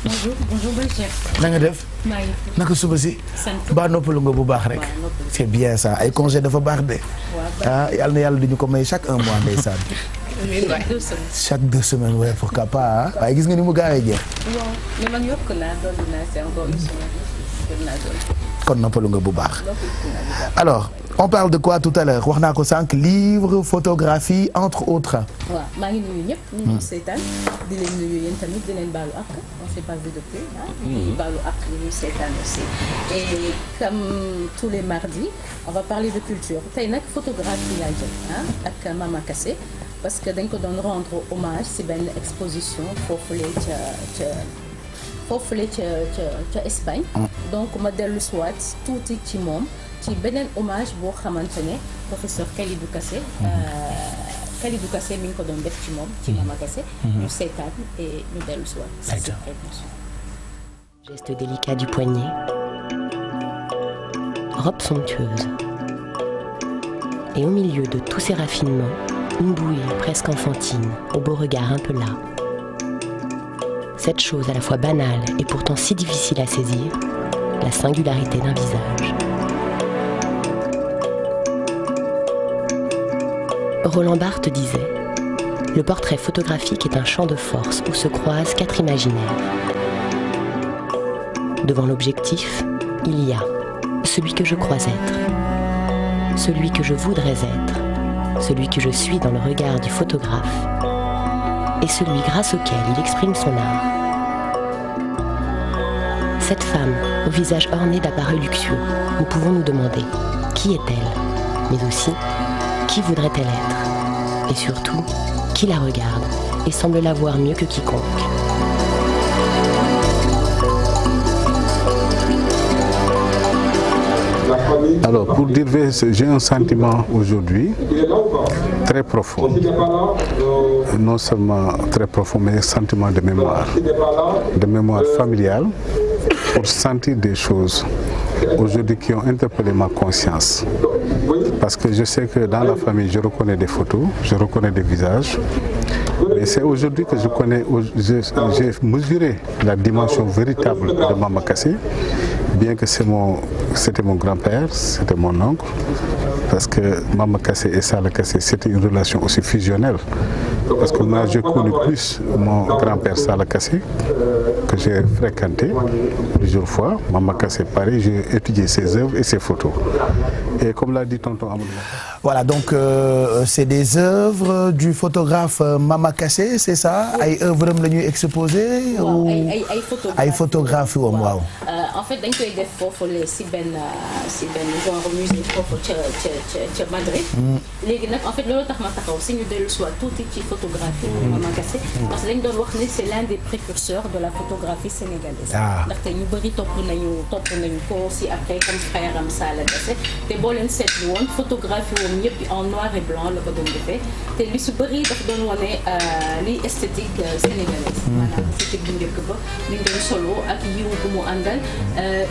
bonjour Bachir. na nga def. maa ngi fi. naka suba si. sant mbaa noppalu nga bu baax rek. c'est bien ça ay congé dafa baax de. ah yal na yàlla duñu ko may chaque 1 mois ndeysaan. chaque 2 semaines ouais pourquoi pas waaye gis nga ni mu gaawee jeex. bon mais man yokk naa dolli naa c'est encore une semaine. kon noppalu nga bu baax. alors on parle de quoi tout à l'heure wax naa ko sànq livre photographie entre autres. waaw maa ngi nuyu ñëpp. ñu ngi seetaan di leen nuyu yéen tamit di leen baalu àq on s'est pas vu depuis ah. di baalu àq ñu ngi seetaan aussi. et comme tous les mardis on va parler de culture tey nag photographie laa jël ah ak Mama Kassé parce que dañ ko doon rendre hommage ci benn exposition foofule ca Espagne. donc ma dellu siwaat tuuti ci moom ci beneen hommage boo xamante ne professeur Kalidou Kassé mi ngi ko doon def ci moom ci Mama Kassé. ñu seetaan et ñu dellu siwaat. Geste délicat du poignet, robe somptueuse, et au milieu de tous ces raffinements, une bouille presque enfantine, au beau regard un peu las. Cette chose à la fois banale et pourtant si difficile à saisir, la singularité d'un visage. Roland Barthes disait « Le portrait photographique est un champ de force où se croisent 4 imaginaires. Devant l'objectif, il y a celui que je crois être, celui que je voudrais être, celui que je suis dans le regard du photographe, et celui grâce auquel il exprime son art. Cette femme, au visage orné d'appareils luxueux, nous pouvons nous demander qui est-elle, mais aussi qui voudrait-elle être, et surtout qui la regarde et semble la voir mieux que quiconque. Alors, pour dire vrai, j'ai un sentiment aujourd'hui très profond. Non seulement très profond, mais un sentiment de mémoire familiale, pour sentir des choses aujourd'hui qui ont interpellé ma conscience. Parce que je sais que dans la famille, je reconnais des photos, je reconnais des visages. Mais c'est aujourd'hui que j'ai mesuré la dimension véritable de Mama Kassé, bien que c'était mon grand-père, c'était mon oncle, parce que Mama Kassé et Sala Kassé, c'était une relation aussi fusionnelle. Parce que moi, j'ai connu plus mon grand-père Sala Kassé, que j'ai fréquenté plusieurs fois. Mama Kassé, pareil, j'ai étudié ses œuvres et ses photos. Et comme l'a dit tonton Amadou. Voilà, donc c'est des œuvres du photographe Mama Kassé, c'est ça? ay œuvres am la ñuy exposé. waaw ay photographie wam waaw. en fait dañ koy def foofu la si benn genre musée foofu ca Madrid. léegi nag en fait loolu tax ma taxaw si ñu dellu soit tuuti ci photographie Mama Kassé parce que dañ doon wax ne c'est l'un des précurseurs de la photographie sénégalaise. ndaxte ñu bëri topp nañu ko si après comme frère am Sala Kassé te boo leen seetlu woon photographie woon ñëpp en noir et blanc la ko doon defee te li su bëri daf doon wane li esthétique sénégalaise. maanaam esthétique bu njëkk ba li ñu doon solo ak yiw bu mu àndal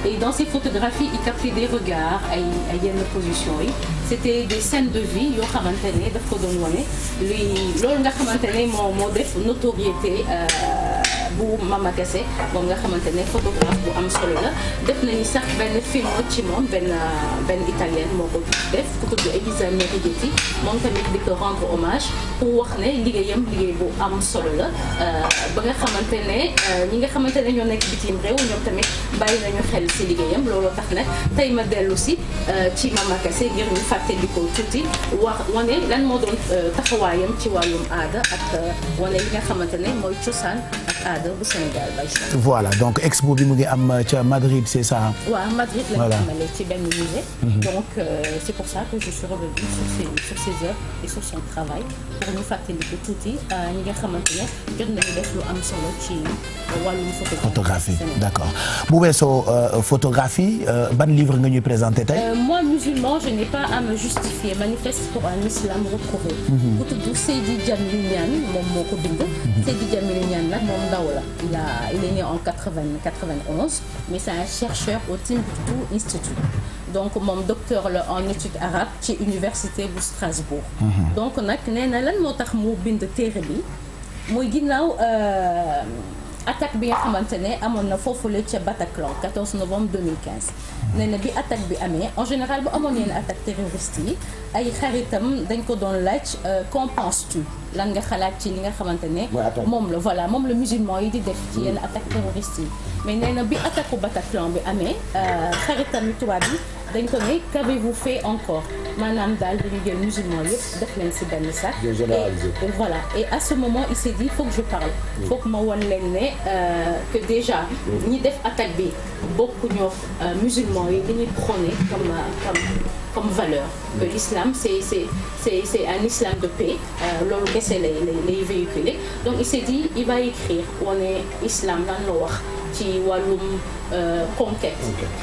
et dans ces photographies il captait des regards ay yenn positions yi c'était des scènes de vie yoo xamante ne daf ko doon wane loolu nga xamante ne moo def notoriété bu Mama Kassé moom nga xamante ne photographe bu am solo la def nañu sax benn film ci moom benn italienne moo ko def ku tudd Elisa Merigetti moom tamit di ko rendre hommage pour wax ne liggéey bu am solo la ba nga xamante ne ñi nga xamante ne ñoo nekk bitim réew ñoom tamit bàyyi nañu xel si liggéeyam looloo tax nag tey ma dellu si ci Mama Kassé ngir ñu fàttali ko tuuti wane lan moo doon taxawaayam ci wàllum aada ak wane li nga xamante ne mooy cosaan ak aada bu Sénégal bay. voilà donc expo bi mu ngi am ca Madrid c'est ça. waaw Madrid la ñu amalee ci benn musée. donc c'est pour ça que je suis revenue sur ses œuvres et sur son travail pour ñu fàttali ko tuuti ñi nga xamante ne jot nañu def lu am solo ci wàllum photographie. d'accord bu weesoo photographie ban livre nga ñuy présenter tey. moi musulman je n'ai pas à me justifier manifeste pour un islam retrouvé. ku tudd Seydi Djamil Niane moom moo ko bind. Seydi Djamil Niane nag moom ndaw la il est né en 91 mais c'est un chercheur au Timbuktu Institute. donc moom docteur la en études arabes ci université bu Strasbourg. donc nag nee na lan moo tax mu bind téere bi muy ginnaaw attaque bi nga xamante ne amoon na foofule ca Bataclan 14 novembre 2015 nee na bi attaque bi amee en général bu amoon yenn attaque terroriste yi ay xaritam dañ ko doon laaj qu'en penses-tu lan nga xalaat ci li nga xamante ne moom la musulman yi di def ci yenn attaque terroriste yi mais nee na bi attaque u Bataclan bi amee xaritam yi tubaab yi dañ ko ne qu'avez-vous fait encore maanaam daal dañu jël musulman yëpp def leen ci benn sac et voilà et à ce moment il s'est dit faut que je parle faut que ma won leen ne que déjà ñi def attaque bi bokkuñoo musulman yi li ñuy prôné comme valeur que l'islam c'est un islam de paix loolu kese lay véhiculer donc il s'est dit il va écrire wane islam lan la wax ci wàllum conquête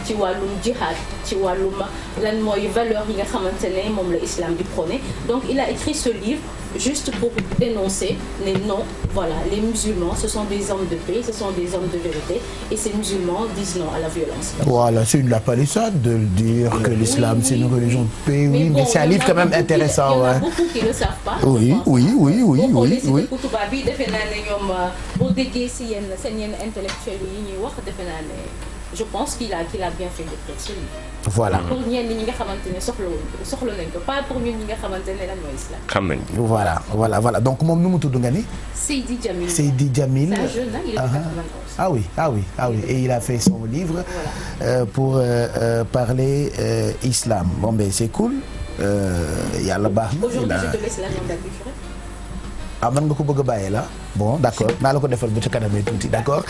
ci wàllum jihad ci wàllum lan mooy valeur yi nga xamante ne moom la islam di prôné donc il a écrit ce livre juste pour dénoncer les non voilà les musulmans ce sont des hommes de paix ce sont des hommes de vérité et ces musulmans disent non à la violence. Voilà, c'est une la palissade de dire que l'islam c'est une religion de paix. Oui, mais c'est un livre quand même intéressant. Il y en a beaucoup qui ne le savent pas. Oui. tubaab bi defe naa ne ñoom boo déggee si yenn seen yenn intellectuels yi ñuy wax defe naa ne je pense qu'il a bien fait d'écrire ce livre. Voilà. pour ñenn ñi nga xamante ne soxla nañ ko pas pour ñun ñi nga xamante ne lan mooy islam. xam nañ. Voilà donc moom nu mu tudd nga ni. Seydi Djamil. C'est un jeune, il est 91. Ah oui. Et il a fait son livre pour parler islam. Bon ben c'est cool. Yàlla baax na. Aujourd'hui je te laisse la nom d'Albufra. Man nga ko bëgg a bàyyi la bon d'accord naa la ko defal bu ci kanamee tuuti d'accord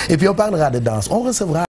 et puis on parlera de danse on recevra